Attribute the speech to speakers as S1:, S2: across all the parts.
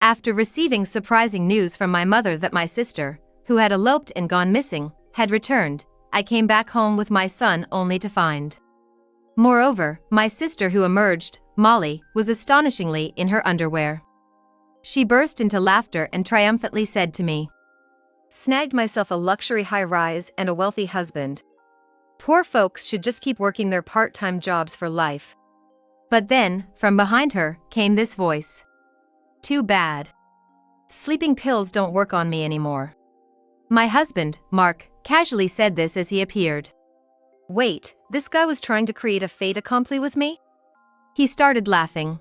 S1: After receiving surprising news from my mother that my sister, who had eloped and gone missing, had returned, I came back home with my son only to find. Moreover, my sister who emerged, Molly, was astonishingly in her underwear. She burst into laughter and triumphantly said to me, "Snagged myself a luxury high-rise and a wealthy husband. Poor folks should just keep working their part-time jobs for life." But then, from behind her, came this voice. "Too bad. Sleeping pills don't work on me anymore." My husband, Mark, casually said this as he appeared. "Wait, this guy was trying to create a fait accompli with me?" He started laughing.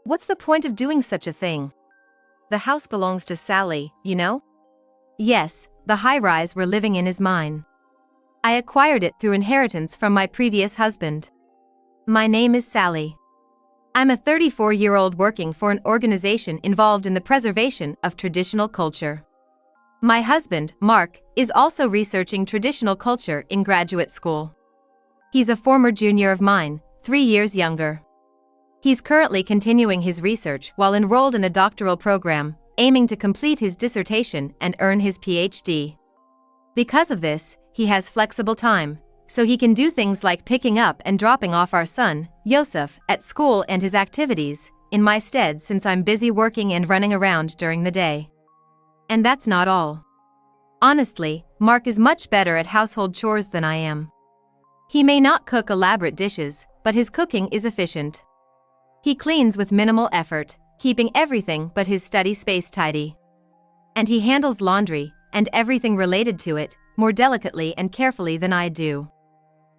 S1: "What's the point of doing such a thing? The house belongs to Sally, you know?" Yes, the high-rise we're living in is mine. I acquired it through inheritance from my previous husband. My name is Sally. I'm a 34-year-old working for an organization involved in the preservation of traditional culture. My husband, Mark, is also researching traditional culture in graduate school. He's a former junior of mine, 3 years younger. He's currently continuing his research while enrolled in a doctoral program, aiming to complete his dissertation and earn his PhD. Because of this, he has flexible time, so he can do things like picking up and dropping off our son, Yosef, at school and his activities, in my stead since I'm busy working and running around during the day. And that's not all. Honestly, Mark is much better at household chores than I am. He may not cook elaborate dishes, but his cooking is efficient. He cleans with minimal effort, keeping everything but his study space tidy. And he handles laundry, and everything related to it, more delicately and carefully than I do.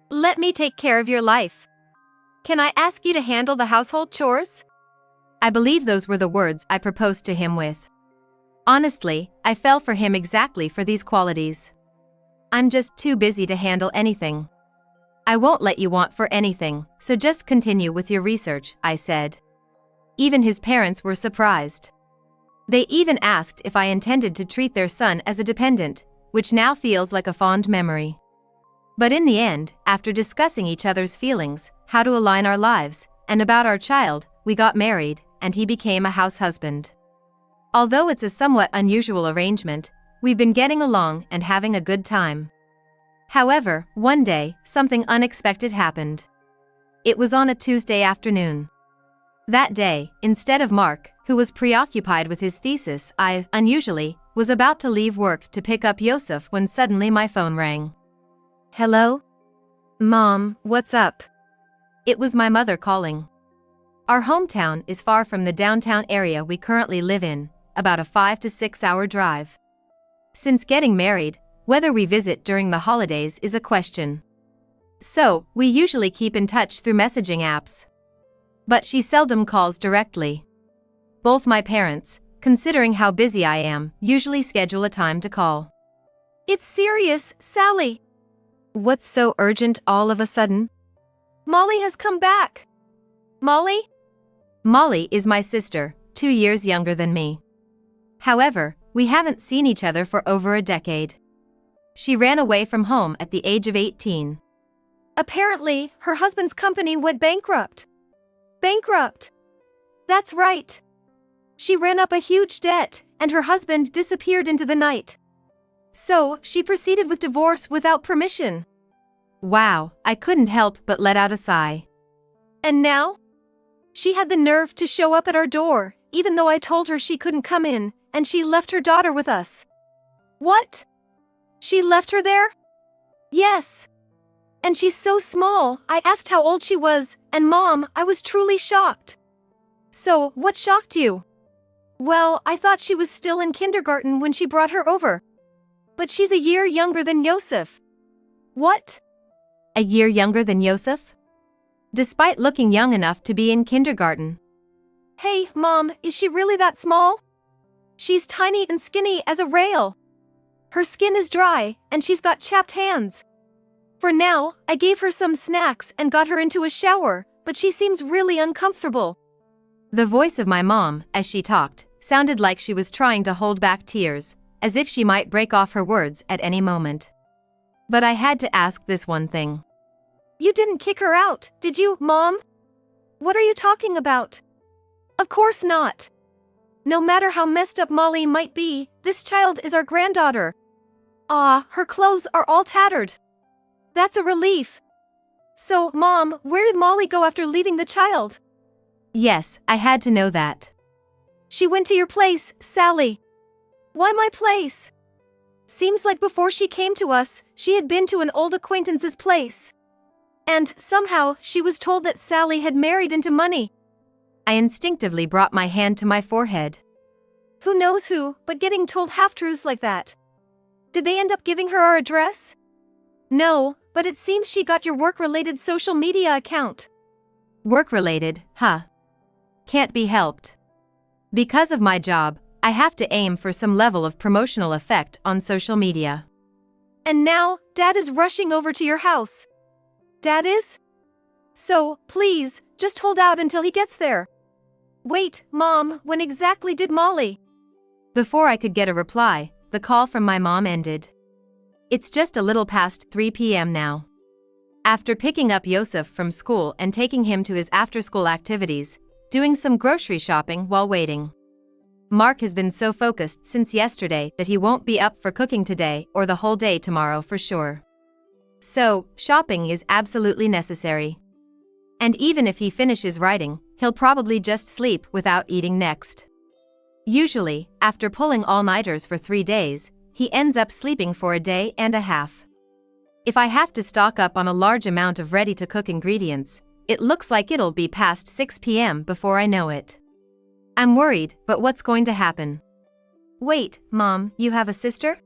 S1: "Let me take care of your life. Can I ask you to handle the household chores?" I believe those were the words I proposed to him with. Honestly, I fell for him exactly for these qualities. "I'm just too busy to handle anything." "I won't let you want for anything, so just continue with your research," I said. Even his parents were surprised. They even asked if I intended to treat their son as a dependent, which now feels like a fond memory. But in the end, after discussing each other's feelings, how to align our lives, and about our child, we got married, and he became a house husband. Although it's a somewhat unusual arrangement, we've been getting along and having a good time. However, one day, something unexpected happened. It was on a Tuesday afternoon. That day, instead of Mark, who was preoccupied with his thesis, I, unusually, was about to leave work to pick up Yosef when suddenly my phone rang. "Hello? Mom, what's up?" It was my mother calling. Our hometown is far from the downtown area we currently live in, about a 5 to 6 hour drive. Since getting married, whether we visit during the holidays is a question. So, we usually keep in touch through messaging apps. But she seldom calls directly. Both my parents, considering how busy I am, usually schedule a time to call. "It's serious, Sally." "What's so urgent all of a sudden?" "Molly has come back." "Molly?" Molly is my sister, 2 years younger than me. However, we haven't seen each other for over a decade. She ran away from home at the age of 18. "Apparently, her husband's company went bankrupt." "Bankrupt?" "That's right. She ran up a huge debt, and her husband disappeared into the night. So, she proceeded with divorce without permission." Wow, I couldn't help but let out a sigh. "And now? She had the nerve to show up at our door, even though I told her she couldn't come in, and she left her daughter with us." "What? She left her there?" "Yes. And she's so small, I asked how old she was, and Mom, I was truly shocked." "So, what shocked you?" "Well, I thought she was still in kindergarten when she brought her over. But she's a year younger than Yosef." "What? A year younger than Yosef?" "Despite looking young enough to be in kindergarten." "Hey, Mom, is she really that small?" "She's tiny and skinny as a rail. Her skin is dry, and she's got chapped hands. For now, I gave her some snacks and got her into a shower, but she seems really uncomfortable." The voice of my mom, as she talked, sounded like she was trying to hold back tears, as if she might break off her words at any moment. But I had to ask this one thing. "You didn't kick her out, did you, Mom?" "What are you talking about?" "Of course not. No matter how messed up Molly might be, this child is our granddaughter. Ah, her clothes are all tattered. That's a relief. So, Mom, where did Molly go after leaving the child? Yes, I had to know that. She went to your place, Sally. Why my place? Seems like before she came to us, she had been to an old acquaintance's place. And, somehow, she was told that Sally had married into money. I instinctively brought my hand to my forehead. Who knows who, but getting told half-truths like that. Did they end up giving her our address? No, but it seems she got your work-related social media account. Work-related, huh? Can't be helped. Because of my job, I have to aim for some level of promotional effect on social media. And now, Dad is rushing over to your house. Dad is? So, please, just hold out until he gets there. Wait, Mom, when exactly did Molly? Before I could get a reply, the call from my mom ended. It's just a little past 3 p.m. now. After picking up Yosef from school and taking him to his after-school activities, doing some grocery shopping while waiting. Mark has been so focused since yesterday that he won't be up for cooking today or the whole day tomorrow for sure. So, shopping is absolutely necessary. And even if he finishes writing, he'll probably just sleep without eating next. Usually, after pulling all-nighters for 3 days, he ends up sleeping for a day and a half. If I have to stock up on a large amount of ready-to-cook ingredients, it looks like it'll be past 6 p.m. before I know it. I'm worried, but what's going to happen? Wait, Mom, you have a sister?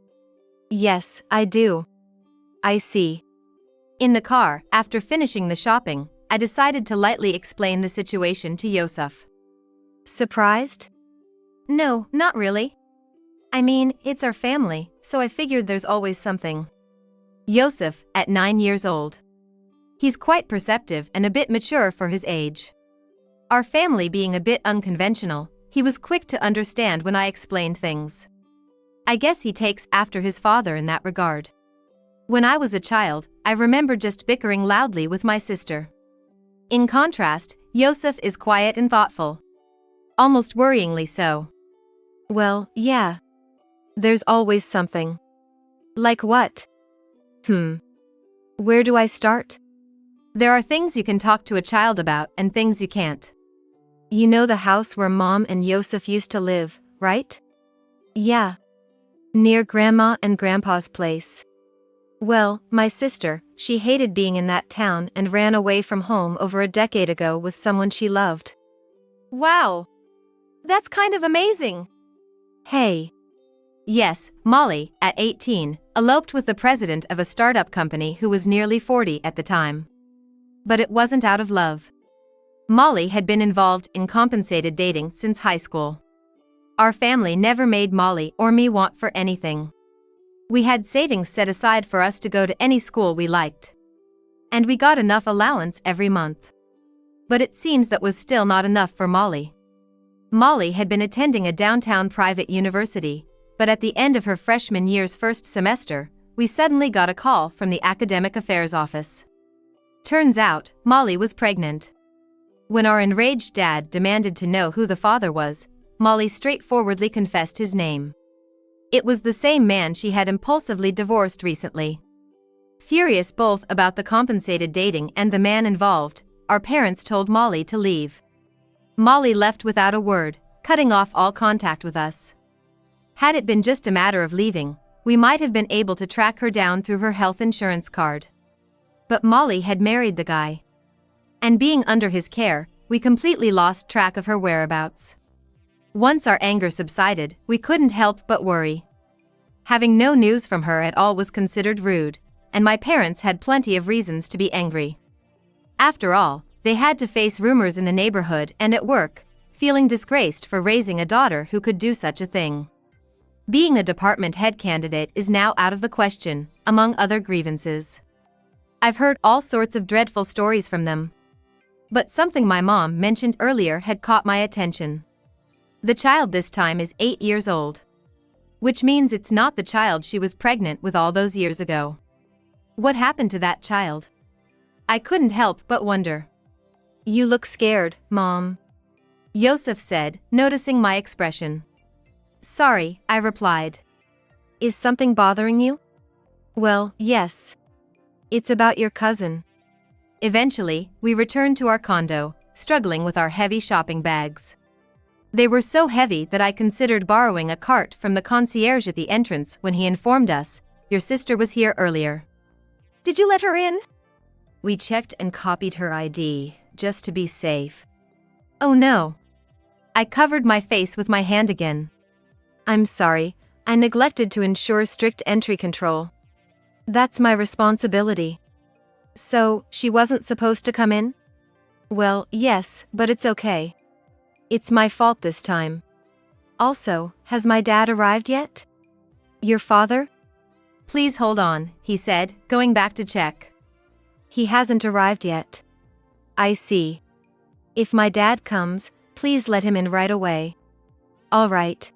S1: Yes, I do. I see. In the car, after finishing the shopping, I decided to lightly explain the situation to Yosef. Surprised? No, not really. I mean, it's our family, so I figured there's always something. Yosef, at 9 years old. He's quite perceptive and a bit mature for his age. Our family being a bit unconventional, he was quick to understand when I explained things. I guess he takes after his father in that regard. When I was a child, I remember just bickering loudly with my sister. In contrast, Yosef is quiet and thoughtful. Almost worryingly so. Well, yeah. There's always something. Like what? Where do I start? There are things you can talk to a child about and things you can't. You know the house where Mom and Yosef used to live, right? Yeah. Near Grandma and Grandpa's place. Well, my sister, she hated being in that town and ran away from home over a decade ago with someone she loved. Wow! That's kind of amazing! Hey. Yes, Molly, at 18, eloped with the president of a startup company who was nearly 40 at the time. But it wasn't out of love. Molly had been involved in compensated dating since high school. Our family never made Molly or me want for anything. We had savings set aside for us to go to any school we liked. And we got enough allowance every month. But it seems that was still not enough for Molly. Molly had been attending a downtown private university, but at the end of her freshman year's first semester, we suddenly got a call from the academic affairs office. Turns out, Molly was pregnant. When our enraged dad demanded to know who the father was, Molly straightforwardly confessed his name. It was the same man she had impulsively divorced recently. Furious both about the compensated dating and the man involved, our parents told Molly to leave. Molly left without a word, cutting off all contact with us. Had it been just a matter of leaving, we might have been able to track her down through her health insurance card. But Molly had married the guy. And being under his care, we completely lost track of her whereabouts. Once our anger subsided, we couldn't help but worry. Having no news from her at all was considered rude, and my parents had plenty of reasons to be angry. After all, they had to face rumors in the neighborhood and at work, feeling disgraced for raising a daughter who could do such a thing. Being a department head candidate is now out of the question, among other grievances. I've heard all sorts of dreadful stories from them. But something my mom mentioned earlier had caught my attention. The child this time is 8 years old. Which means it's not the child she was pregnant with all those years ago. What happened to that child? I couldn't help but wonder. You look scared, Mom. Yosef said, noticing my expression. Sorry, I replied. Is something bothering you? Well, yes. It's about your cousin. Eventually, we returned to our condo, struggling with our heavy shopping bags. They were so heavy that I considered borrowing a cart from the concierge at the entrance when he informed us, your sister was here earlier. Did you let her in? We checked and copied her ID, just to be safe. Oh no. I covered my face with my hand again. I'm sorry, I neglected to ensure strict entry control. That's my responsibility. So, she wasn't supposed to come in? Well, yes, but it's okay. It's my fault this time. Also, has my dad arrived yet? Your father? Please hold on, he said, going back to check. He hasn't arrived yet. I see. If my dad comes, please let him in right away. All right.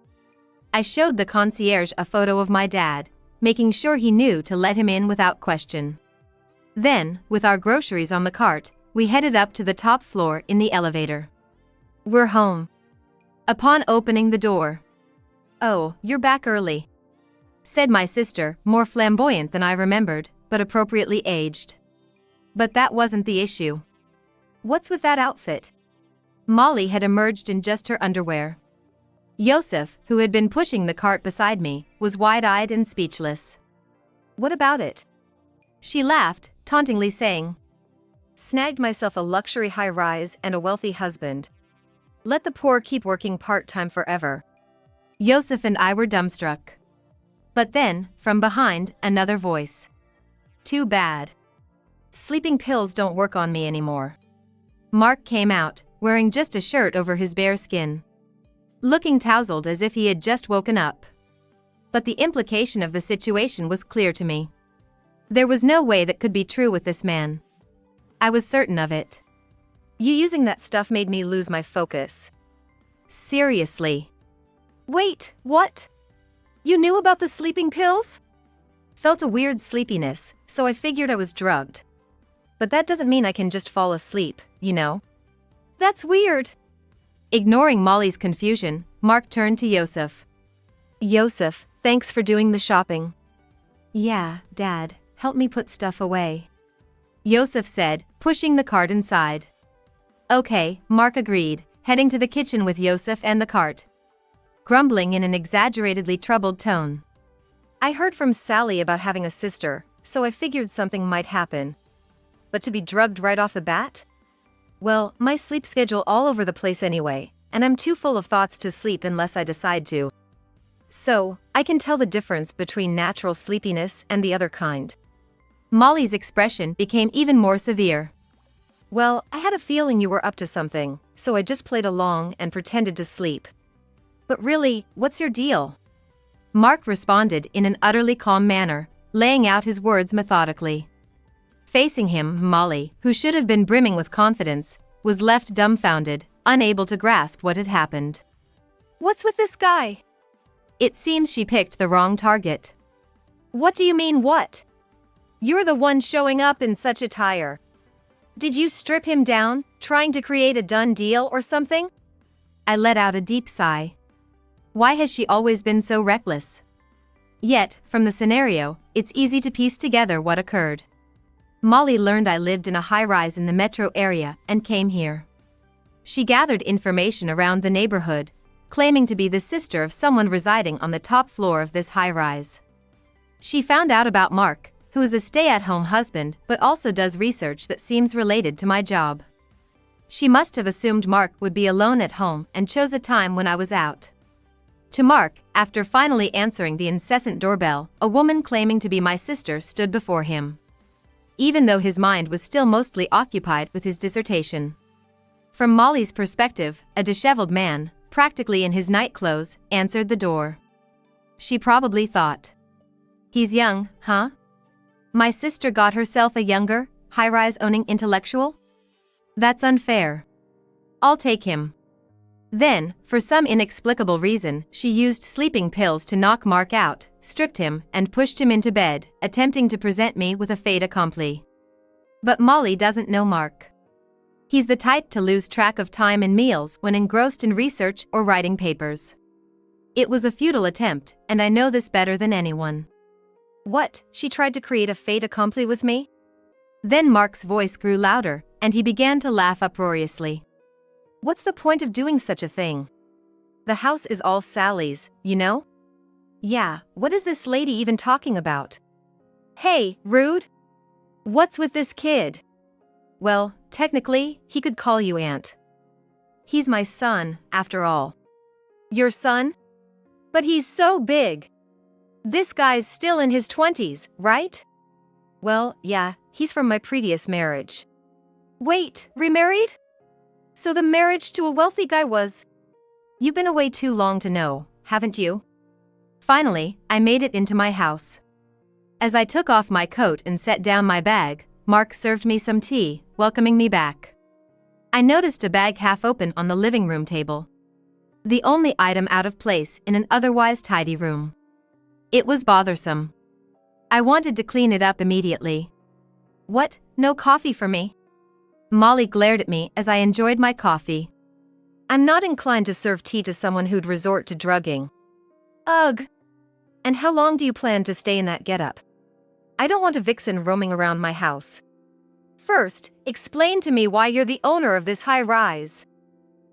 S1: I showed the concierge a photo of my dad, making sure he knew to let him in without question. Then, with our groceries on the cart, we headed up to the top floor in the elevator. We're home. Upon opening the door. Oh, you're back early, said my sister, more flamboyant than I remembered, but appropriately aged. But that wasn't the issue. What's with that outfit? Molly had emerged in just her underwear. Yosef, who had been pushing the cart beside me, was wide-eyed and speechless. What about it? She laughed, tauntingly saying, snagged myself a luxury high-rise and a wealthy husband. Let the poor keep working part-time forever. Yosef and I were dumbstruck. But then, from behind, another voice. Too bad. Sleeping pills don't work on me anymore. Mark came out, wearing just a shirt over his bare skin, looking tousled as if he had just woken up. But the implication of the situation was clear to me. There was no way that could be true with this man. I was certain of it. You using that stuff made me lose my focus. Seriously. Wait, what? You knew about the sleeping pills? Felt a weird sleepiness, so I figured I was drugged. But that doesn't mean I can just fall asleep, you know? That's weird. Ignoring Molly's confusion, Mark turned to Yosef. Yosef, thanks for doing the shopping. Yeah, Dad, help me put stuff away, Yosef said, pushing the cart inside. Okay, Mark agreed, heading to the kitchen with Yosef and the cart, grumbling in an exaggeratedly troubled tone. I heard from Sally about having a sister, so I figured something might happen. But to be drugged right off the bat? Well, my sleep schedule all over the place anyway, and I'm too full of thoughts to sleep unless I decide to. So, I can tell the difference between natural sleepiness and the other kind. Molly's expression became even more severe. Well, I had a feeling you were up to something, so I just played along and pretended to sleep. But really, what's your deal? Mark responded in an utterly calm manner, laying out his words methodically. Facing him, Molly, who should have been brimming with confidence, was left dumbfounded, unable to grasp what had happened. What's with this guy? It seems she picked the wrong target. What do you mean what? You're the one showing up in such attire. Did you strip him down, trying to create a done deal or something? I let out a deep sigh. Why has she always been so reckless? Yet, from the scenario, it's easy to piece together what occurred. Molly learned I lived in a high-rise in the metro area and came here. She gathered information around the neighborhood, claiming to be the sister of someone residing on the top floor of this high-rise. She found out about Mark, who is a stay-at-home husband but also does research that seems related to my job. She must have assumed Mark would be alone at home and chose a time when I was out. To Mark, after finally answering the incessant doorbell, a woman claiming to be my sister stood before him, even though his mind was still mostly occupied with his dissertation. From Molly's perspective, a disheveled man, practically in his nightclothes, answered the door. She probably thought, he's young, huh? My sister got herself a younger, high-rise owning intellectual? That's unfair. I'll take him. Then, for some inexplicable reason, she used sleeping pills to knock Mark out, stripped him, and pushed him into bed, attempting to present me with a fait accompli. But Molly doesn't know Mark. He's the type to lose track of time and meals when engrossed in research or writing papers. It was a futile attempt, and I know this better than anyone. What, she tried to create a fait accompli with me? Then Mark's voice grew louder, and he began to laugh uproariously. What's the point of doing such a thing? The house is all Sally's, you know? Yeah, what is this lady even talking about? Hey, rude! What's with this kid? Well, technically, he could call you aunt. He's my son, after all. Your son? But he's so big. This guy's still in his 20s, right? Well, yeah, he's from my previous marriage. Wait, remarried? So the marriage to a wealthy guy was... You've been away too long to know, haven't you? Finally, I made it into my house. As I took off my coat and set down my bag, Mark served me some tea, welcoming me back. I noticed a bag half open on the living room table. The only item out of place in an otherwise tidy room. It was bothersome. I wanted to clean it up immediately. What, no coffee for me? Molly glared at me as I enjoyed my coffee. I'm not inclined to serve tea to someone who'd resort to drugging. Ugh. And how long do you plan to stay in that getup? I don't want a vixen roaming around my house. First, explain to me why you're the owner of this high-rise.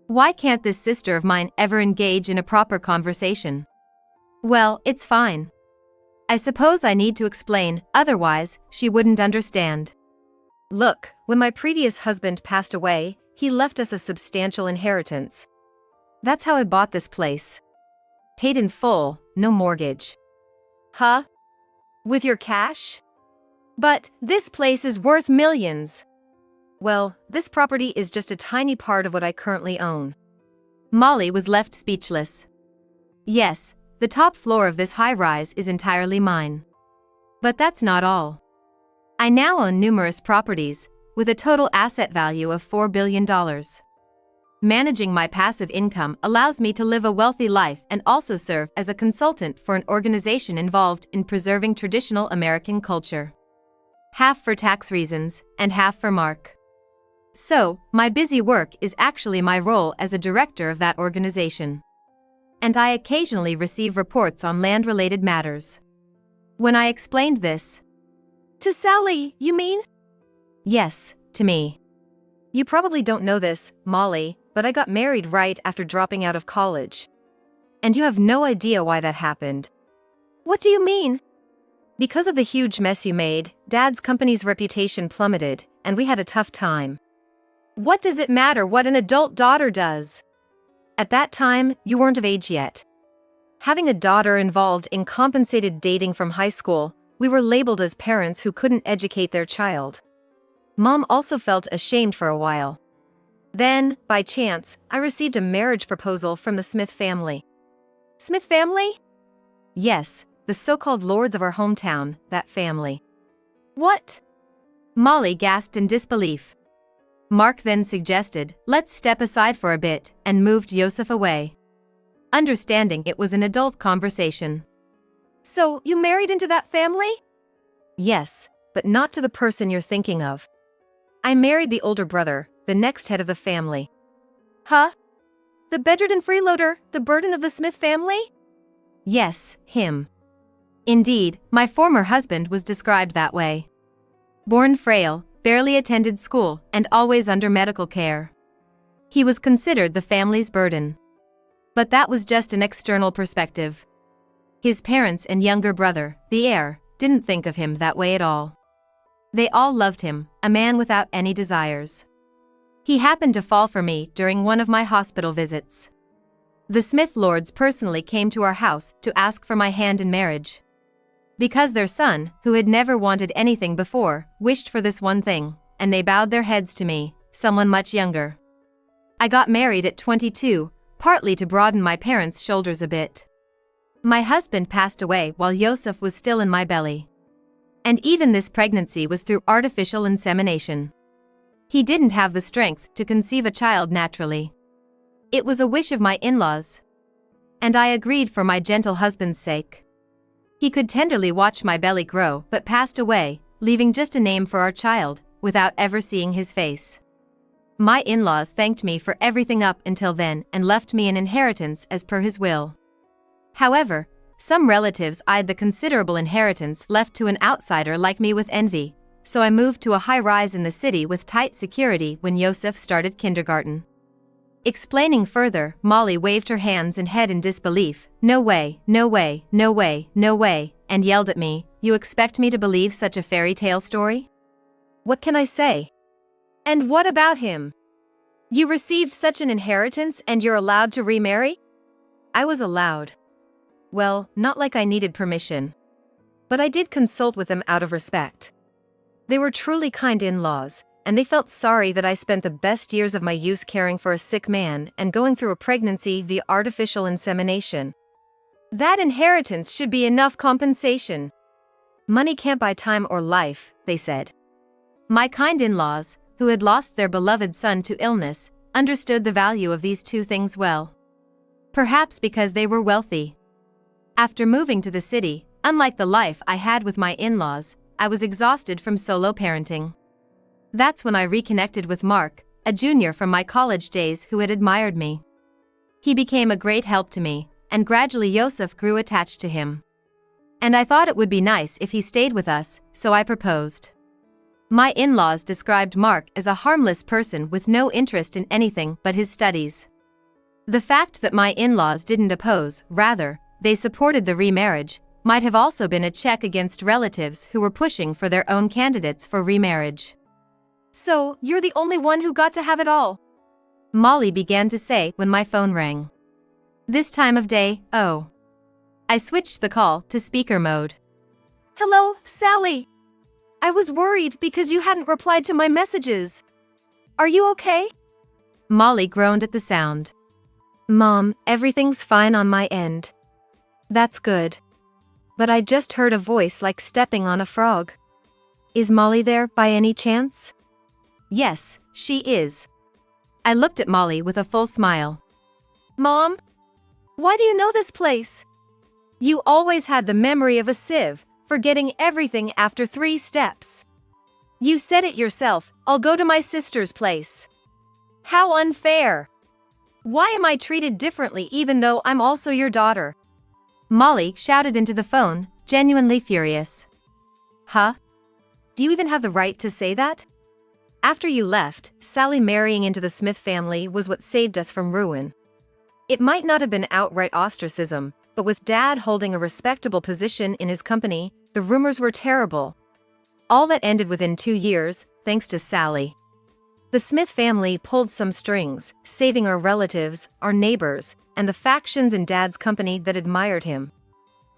S1: Why can't this sister of mine ever engage in a proper conversation? Well, it's fine. I suppose I need to explain, otherwise, she wouldn't understand. Look, when my previous husband passed away, he left us a substantial inheritance. That's how I bought this place. Paid in full, no mortgage. Huh? With your cash? But this place is worth millions. Well, this property is just a tiny part of what I currently own. Molly was left speechless. Yes, the top floor of this high-rise is entirely mine. But that's not all. I now own numerous properties, with a total asset value of $4 billion. Managing my passive income allows me to live a wealthy life and also serve as a consultant for an organization involved in preserving traditional American culture. Half for tax reasons, and half for Mark. So, my busy work is actually my role as a director of that organization. And I occasionally receive reports on land-related matters. When I explained this, to Sally, you mean? Yes, to me. You probably don't know this, Molly, but I got married right after dropping out of college. And you have no idea why that happened. What do you mean? Because of the huge mess you made, Dad's company's reputation plummeted, and we had a tough time. What does it matter what an adult daughter does? At that time, you weren't of age yet. Having a daughter involved in compensated dating from high school, we were labeled as parents who couldn't educate their child. Mom also felt ashamed for a while. Then, by chance, I received a marriage proposal from the Smith family. Smith family? Yes, the so-called lords of our hometown, that family. What? Molly gasped in disbelief. Mark then suggested, let's step aside for a bit, and moved Joseph away. Understanding it was an adult conversation. So, you married into that family? Yes, but not to the person you're thinking of. I married the older brother, the next head of the family. Huh? The bedridden freeloader, the burden of the Smith family? Yes, him. Indeed, my former husband was described that way. Born frail, barely attended school, and always under medical care. He was considered the family's burden. But that was just an external perspective. His parents and younger brother, the heir, didn't think of him that way at all. They all loved him, a man without any desires. He happened to fall for me during one of my hospital visits. The Smith lords personally came to our house to ask for my hand in marriage. Because their son, who had never wanted anything before, wished for this one thing, and they bowed their heads to me, someone much younger. I got married at 22, partly to broaden my parents' shoulders a bit. My husband passed away while Joseph was still in my belly. And even this pregnancy was through artificial insemination. He didn't have the strength to conceive a child naturally. It was a wish of my in-laws. And I agreed for my gentle husband's sake. He could tenderly watch my belly grow but passed away, leaving just a name for our child, without ever seeing his face. My in-laws thanked me for everything up until then and left me an inheritance as per his will. However, some relatives eyed the considerable inheritance left to an outsider like me with envy, so I moved to a high-rise in the city with tight security when Yosef started kindergarten. Explaining further, Molly waved her hands and head in disbelief. No way, no way, no way, no way, and yelled at me, "You expect me to believe such a fairy tale story? What can I say? And what about him? You received such an inheritance and you're allowed to remarry?" I was allowed. Well, not like I needed permission. But I did consult with them out of respect. They were truly kind in-laws, and they felt sorry that I spent the best years of my youth caring for a sick man and going through a pregnancy via artificial insemination. That inheritance should be enough compensation. Money can't buy time or life, they said. My kind in-laws, who had lost their beloved son to illness, understood the value of these two things well. Perhaps because they were wealthy. After moving to the city, unlike the life I had with my in-laws, I was exhausted from solo parenting. That's when I reconnected with Mark, a junior from my college days who had admired me. He became a great help to me, and gradually Yosef grew attached to him. And I thought it would be nice if he stayed with us, so I proposed. My in-laws described Mark as a harmless person with no interest in anything but his studies. The fact that my in-laws didn't oppose, rather, they supported the remarriage, might have also been a check against relatives who were pushing for their own candidates for remarriage. "So, you're the only one who got to have it all?" Molly began to say when my phone rang. This time of day, oh. I switched the call to speaker mode. "Hello, Sally. I was worried because you hadn't replied to my messages. Are you okay?" Molly groaned at the sound. "Mom, everything's fine on my end." "That's good. But I just heard a voice like stepping on a frog. Is Molly there by any chance?" "Yes, she is." I looked at Molly with a full smile. "Mom? Why do you know this place? You always had the memory of a sieve, forgetting everything after 3 steps. You said it yourself, I'll go to my sister's place. How unfair. Why am I treated differently even though I'm also your daughter?" Molly shouted into the phone, genuinely furious. "Huh? Do you even have the right to say that? After you left, Sally marrying into the Smith family was what saved us from ruin. It might not have been outright ostracism, but with Dad holding a respectable position in his company, the rumors were terrible. All that ended within 2 years, thanks to Sally. The Smith family pulled some strings, saving our relatives, our neighbors, and the factions in Dad's company that admired him.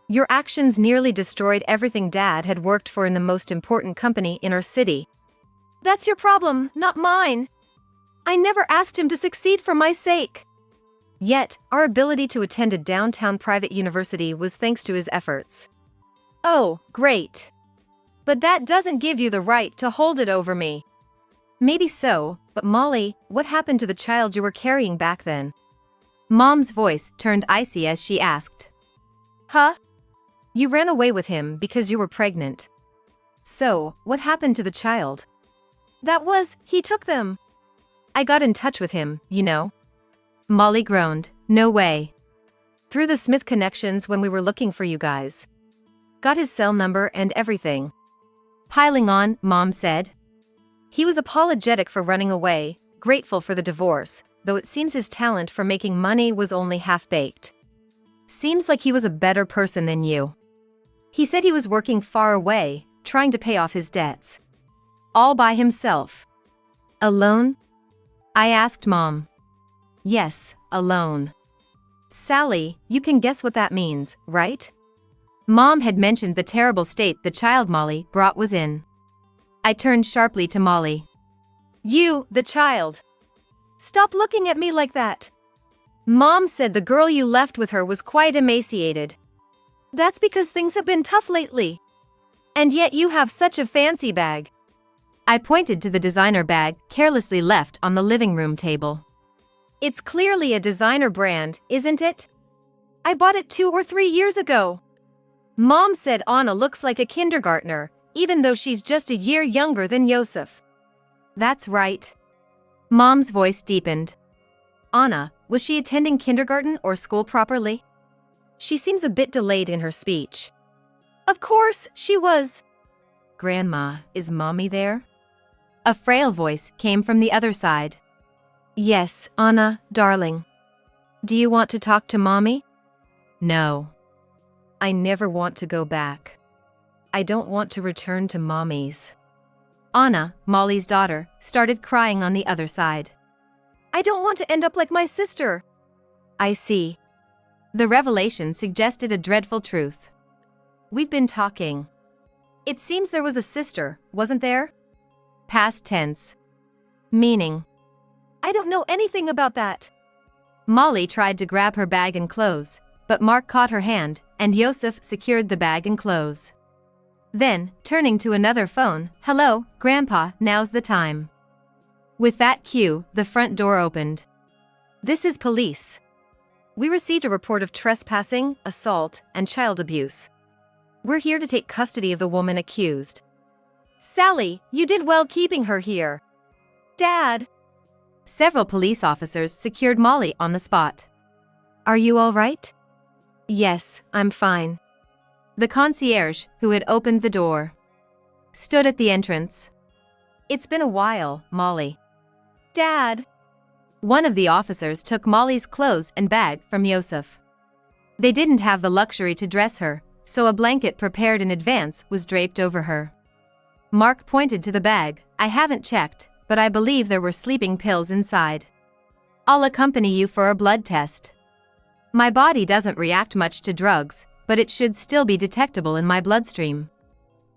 S1: Your actions nearly destroyed everything Dad had worked for in the most important company in our city." "That's your problem, not mine. I never asked him to succeed for my sake." Yet, our ability to attend a downtown private university was thanks to his efforts. "Oh, great. But that doesn't give you the right to hold it over me." "Maybe so, but Molly, what happened to the child you were carrying back then?" Mom's voice turned icy as she asked. "Huh? You ran away with him because you were pregnant. So, what happened to the child?" He took them. I got in touch with him, you know." Molly groaned. "No way." "Through the Smith connections when we were looking for you guys. Got his cell number and everything." Piling on, Mom said. "He was apologetic for running away, grateful for the divorce, though it seems his talent for making money was only half-baked. Seems like he was a better person than you. He said he was working far away, trying to pay off his debts. All by himself." "Alone?" I asked Mom. "Yes, alone." "Sally, you can guess what that means, right?" Mom had mentioned the terrible state the child Molly brought was in. I turned sharply to Molly. "You, the child. Stop looking at me like that. Mom said the girl you left with her was quite emaciated. That's because things have been tough lately. And yet you have such a fancy bag." I pointed to the designer bag carelessly left on the living room table. "It's clearly a designer brand, isn't it? I bought it 2 or 3 years ago. Mom said Anna looks like a kindergartner, even though she's just a year younger than Yosef." "That's right." Mom's voice deepened. Anna, was she attending kindergarten or school properly? She seems a bit delayed in her speech. Of course, she was. Grandma, is Mommy there? A frail voice came from the other side. Yes, Anna, darling. Do you want to talk to Mommy? No. I never want to go back. I don't want to return to Mommy's. Anna, Molly's daughter, started crying on the other side. I don't want to end up like my sister. I see. The revelation suggested a dreadful truth. We've been talking. It seems there was a sister, wasn't there? Past tense. Meaning. I don't know anything about that. Molly tried to grab her bag and clothes, but Mark caught her hand, and Yosef secured the bag and clothes. Then, turning to another phone, hello, Grandpa, now's the time. With that cue, the front door opened. This is police. We received a report of trespassing, assault, and child abuse. We're here to take custody of the woman accused. Sally, you did well keeping her here. Dad. Several police officers secured Molly on the spot. Are you all right? Yes, I'm fine. The concierge, who had opened the door, stood at the entrance. It's been a while, Molly. Dad. One of the officers took Molly's clothes and bag from Yosef. They didn't have the luxury to dress her, so a blanket prepared in advance was draped over her. Mark pointed to the bag. I haven't checked, but I believe there were sleeping pills inside. I'll accompany you for a blood test. My body doesn't react much to drugs, but it should still be detectable in my bloodstream.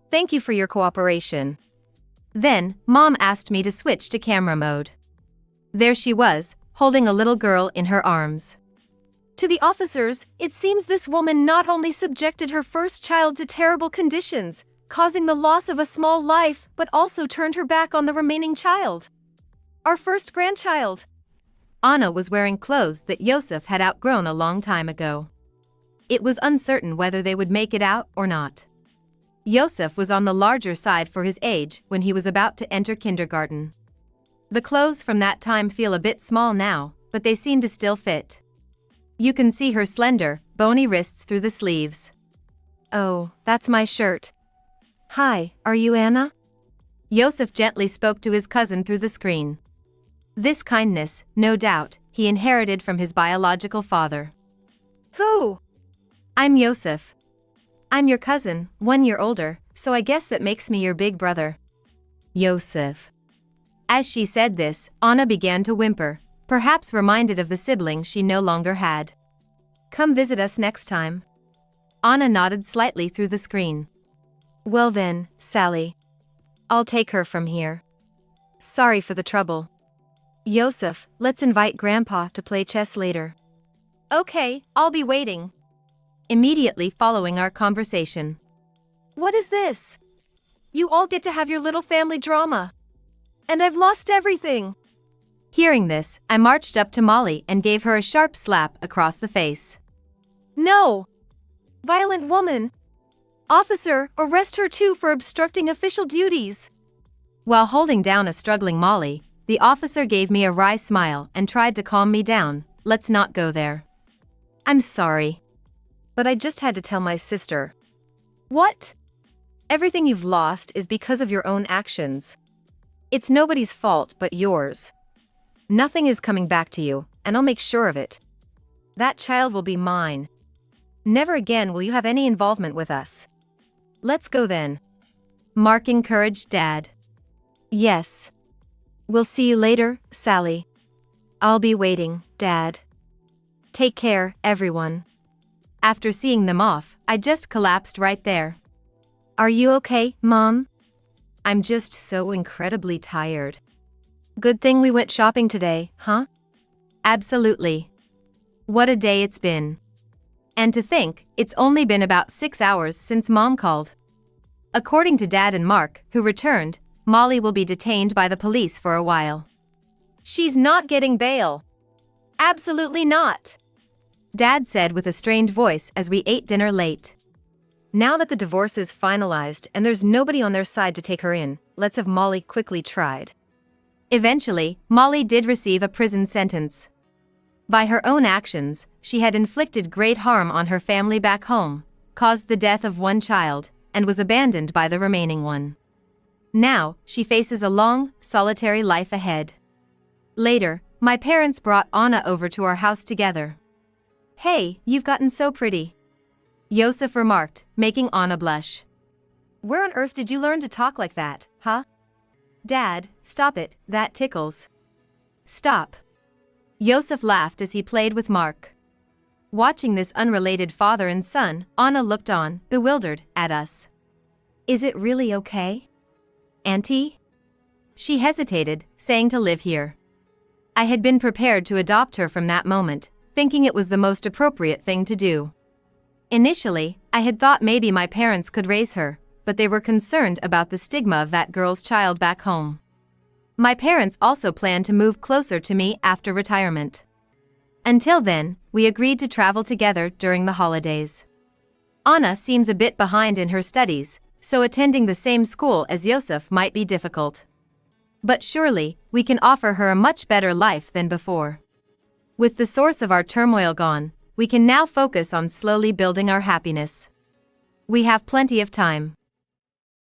S1: Thank you for your cooperation. Then, Mom asked me to switch to camera mode. There she was, holding a little girl in her arms. To the officers, it seems this woman not only subjected her first child to terrible conditions, causing the loss of a small life, but also turned her back on the remaining child. Our first grandchild. Anna was wearing clothes that Yosef had outgrown a long time ago. It was uncertain whether they would make it out or not. Yosef was on the larger side for his age when he was about to enter kindergarten. The clothes from that time feel a bit small now, but they seem to still fit. You can see her slender, bony wrists through the sleeves. Oh, that's my shirt. Hi, are you Anna? Yosef gently spoke to his cousin through the screen. This kindness, no doubt, he inherited from his biological father. Who? I'm Yosef. I'm your cousin, 1 year older, so I guess that makes me your big brother. Yosef. As she said this, Anna began to whimper, perhaps reminded of the sibling she no longer had. Come visit us next time. Anna nodded slightly through the screen. Well then, Sally. I'll take her from here. Sorry for the trouble. Yosef, let's invite Grandpa to play chess later. Okay, I'll be waiting. Immediately following our conversation. What is this? You all get to have your little family drama. And I've lost everything. Hearing this, I marched up to Molly and gave her a sharp slap across the face. No! Violent woman! Officer, arrest her too for obstructing official duties. While holding down a struggling Molly, the officer gave me a wry smile and tried to calm me down. Let's not go there. I'm sorry. But I just had to tell my sister. What? Everything you've lost is because of your own actions. It's nobody's fault but yours. Nothing is coming back to you, and I'll make sure of it. That child will be mine. Never again will you have any involvement with us. Let's go then. Mark encouraged Dad. Yes. We'll see you later, Sally. I'll be waiting, Dad. Take care, everyone. After seeing them off, I just collapsed right there. Are you okay, Mom? I'm just so incredibly tired. Good thing we went shopping today, huh? Absolutely. What a day it's been. And to think, it's only been about 6 hours since Mom called. According to Dad and Mark, who returned, Molly will be detained by the police for a while. She's not getting bail. Absolutely not. Dad said with a strained voice as we ate dinner late. Now that the divorce is finalized and there's nobody on their side to take her in, let's have Molly quickly tried. Eventually, Molly did receive a prison sentence. By her own actions, she had inflicted great harm on her family back home, caused the death of one child, and was abandoned by the remaining one. Now, she faces a long, solitary life ahead. Later, my parents brought Anna over to our house together. "Hey, you've gotten so pretty," Yosef remarked, making Anna blush. "Where on earth did you learn to talk like that, huh?" "Dad, stop it, that tickles." "Stop." Yosef laughed as he played with Mark. Watching this unrelated father and son, Anna looked on, bewildered, at us. "Is it really okay, Auntie?" She hesitated, saying to live here. I had been prepared to adopt her from that moment, thinking it was the most appropriate thing to do. Initially, I had thought maybe my parents could raise her, but they were concerned about the stigma of that girl's child back home. My parents also planned to move closer to me after retirement. Until then, we agreed to travel together during the holidays. Anna seems a bit behind in her studies, so attending the same school as Yosef might be difficult. But surely, we can offer her a much better life than before. With the source of our turmoil gone, we can now focus on slowly building our happiness. We have plenty of time.